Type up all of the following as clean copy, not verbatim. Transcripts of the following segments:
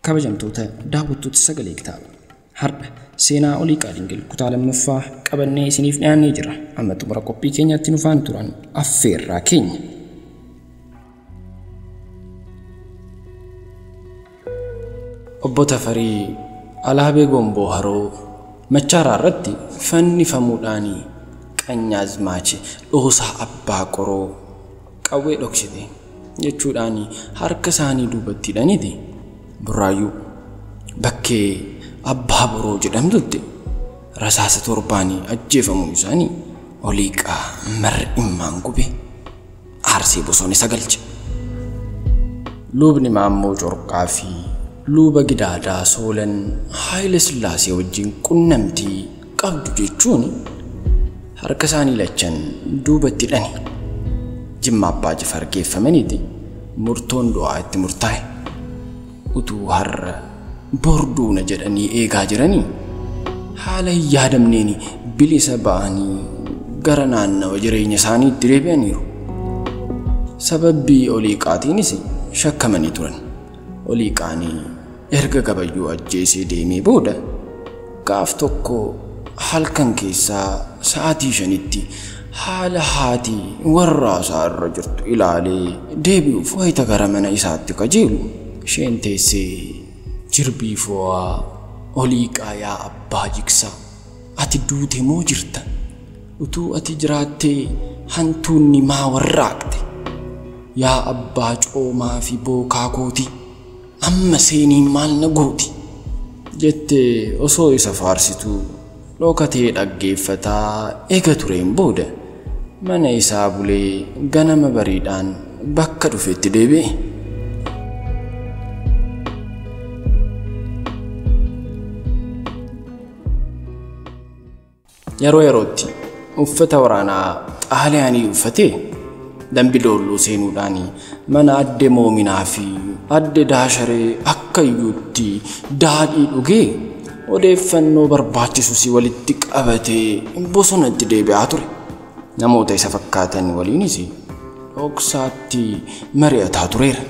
kabajamtoota daawwattoota sagalee kitaaba har'a seenaa Oliiqaa Dingil kutaa lammaffaa qabannee isiniif dhiyaannee jira. Amma xumura qophii keenyaatti nu faana turan affeerraa keenya. Obbo Tafarii Alaabee Gomboo Haroo Machaaraa irratti fannifamuudhaan Qanyaazmaachi Dhoosaa Abbaa Qoroo qawwee dhoksite jechuudhaan harka isaanii duubatti hidhaniiti. Burraayyuu bakkee Abbaa Boroo jedhamtutti rasaasa torbaanii ajjeefamuu isaanii Oliiqaa mar'immaan gube aarsee bosona sagalche. Lubni Maammoo Corqaa fi Luba Gidaadaa Soolan Haayile Sillaasee wajjin qunnamtii qabdu jechuun harka isaanii lachan duubatti hidhani. Jimma Abbaa Jifar geeffamaniiti murtoon du'aa itti murtaa'e. Utuu har'a borduuna jedhanii eegaa jiranii haala hin yaadamneen bilisa ba'anii gara naannawa jireenya isaaniitti deebi'aniiru. Sababbii Oliiqaatiinis shakkamanii turan. Oliiqaanii erga gabayyuu ajjeesee deemee booda gaaf tokko halkan keessaa sa'aatii 5tti haala haati warraasaa irra jirtu ilaalee deebi'uuf wayita gara mana isaatti kajeelu isheen teessee jirbii fo'aa Oliiqaa yaa abbaa jigsaa ati duute moo jirta? Utuu ati jiraattee hantuunni maa warraaqte? Yaa abbaa coomaa fi bookaa kooti amma seeniin maal na gooti? Jettee osoo isa faarsituu dhokatee dhaggeeffataa eega tureen booda mana isaa bulee ganama bariidhaan bakka dhufetti deebi'e. Yeroo yerootti uffata waraanaa Xaaliyaanii uffatee Dambidolloo seenuudhaan mana Adde Moominaa fi Adde Daasharee akka iyyuutti daadhii dhugee odeeffannoo barbaachisus walitti qabatee bosonatti deebi'aa ture. Namoota isa fakkaatan waliinis dhoksaatti mari'ataa tureera.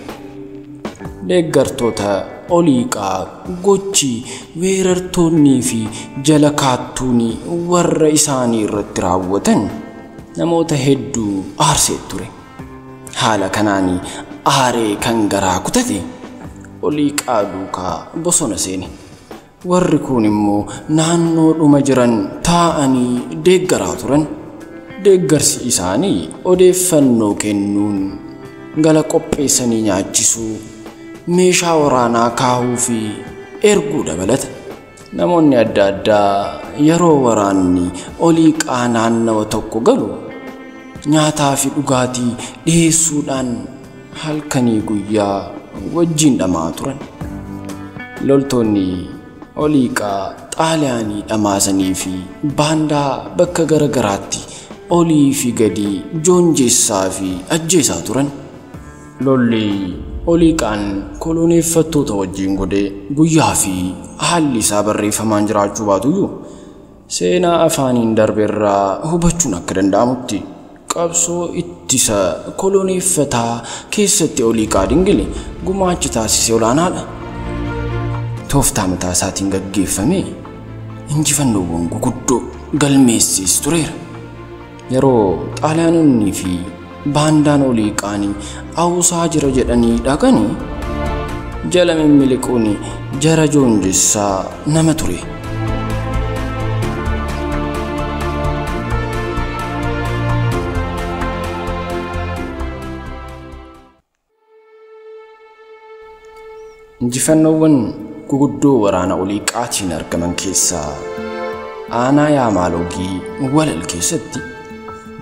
Deeggartoota Oliiqaa gochi weerartoonnii fi jala kaattuuni warra isaanii irratti raawwatan namoota hedduu aarsee ture. Haala kanaan aaree kan garaa kutate Oliiqaa duukaa bosona seene. Warri kun immoo naannoo dhuma jiran taa'anii deeggaraa turan. Deeggarsi isaanii odeeffannoo kennuun gala qopheessanii nyaachisuu meeshaa waraanaa kaahuu fi erguu dabalata. Namoonni adda addaa yeroo waraanni Oliiqaa naannawa tokko galu nyaataa fi dhugaatii dhiyeessuudhaan halkanii guyyaa wajjin dhamaa turan. Loltoonni Oliiqaa Xaaliyaanii dhamaasanii fi baandaa bakka garagaraatti olii fi gadi joonjessaa fi ajjeesaa turan. Lolli Oliiqaan koloneeffattoota wajjin godhee guyyaa fi haalli isaa barreeffamaan jiraachuu baatuyyuu seenaa afaaniin darbeerraa hubachuun akka danda'amutti qabsoo ittisa koloneeffataa keessatti Oliiqaa Dingil gumaachi taasise olaanaadha. Tooftaa mataa isaatiin gaggeeffame injifannoowwan guguddoo galmeessiis tureera. Yeroo Xaaliyaanonni fi baandaan Oliiqaanii awusaa jira jedhanii dhaqanii jala miliquun jara joonjessaa nama ture. Injifannoowwan guguddoo waraana Oliiqaatiin argaman keessaa aanaa Yaamaalogii Walal keessatti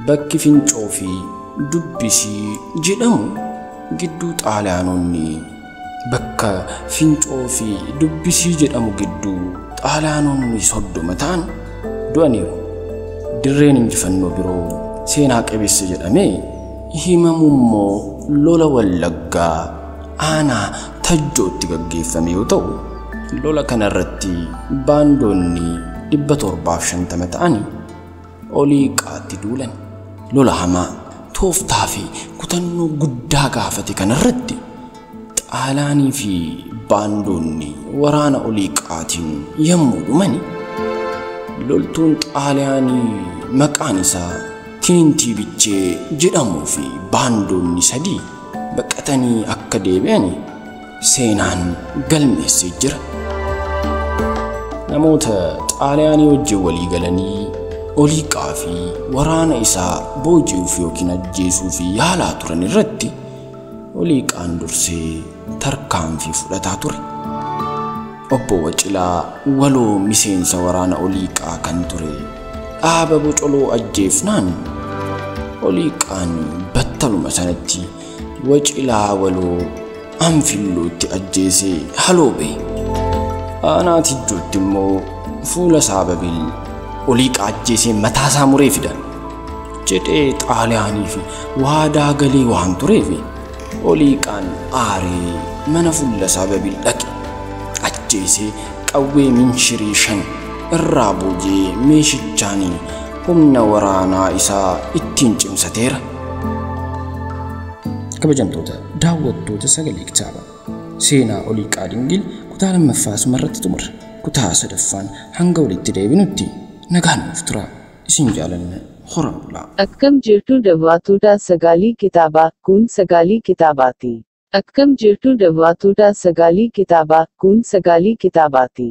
bakki Fincoo fi Dubbisii jedhamu gidduu Xaaliyaanonni bakka Fincoo fi Dubbisii jedhamu gidduu Xaaliyaanonni 30 ta'an du'aniiru. Dirreen injifannoo biroo seenaa qabeessa jedhamee himamu immoo lola Wallaggaa aanaa Tajjootti gaggeeffame yoo ta'u lola kanarratti baandoonni 750 ta'anii Oliiqaatti duulan. Lola hamaa tooftaa fi kutannoo guddaa gaafate kanarratti Xaaliyaanii fi baandoonni waraana Oliiqaatiin yommuu dhumani loltuun Xaaliyaanii maqaan isaa Tinintii Bichee jedhamuu fi baandoonni sadii baqatanii akka deebi'an seenaan galmeessee jira. Namoota Xaaliyaanii wajjin walii galanii Oliiqaa fi waraana isaa booji'uuf yookiin ajjeesuuf yaalaa turan irratti Oliiqaan dursee tarkaanfii fudhataa ture. Obbo Wacilaa waloo miseensa waraana Oliiqaa kan ture dhaaba Bocoloo ajjeefnaan Oliiqaan battaluma sanatti Wacilaa waloo Anfillootti ajjeesee haloo ba'e. Aanaati iddootti immoo fuula Saababil Oliiqaa ajjeesee mataasaa muree fidan jedhee Xaaliyaanii fi waadaa galee waan tureef Oliiqaan aaree mana fuula Saababil dhaqe. Ajjeesee qawwee minshirii 5 irraa boojee meeshichaanii humna waraanaa isaa ittiin cimsateera. Kabajamtoota daawwattoota sagalee kitaabaa seenaa Oliiqaa Dingil kutaa lammaffaa asumarratti xumura. Kutaa sadaffaan hanga walitti deebinutti nagaan nuuf tura. Isin jaalanna horaa bulaa. Akkam jirtu daawwattoota sagalee kitaabaa kun sagalee kitaabaati. Akkam jirtu daawwattoota sagalee kitaabaa kun sagalee kitaabaati.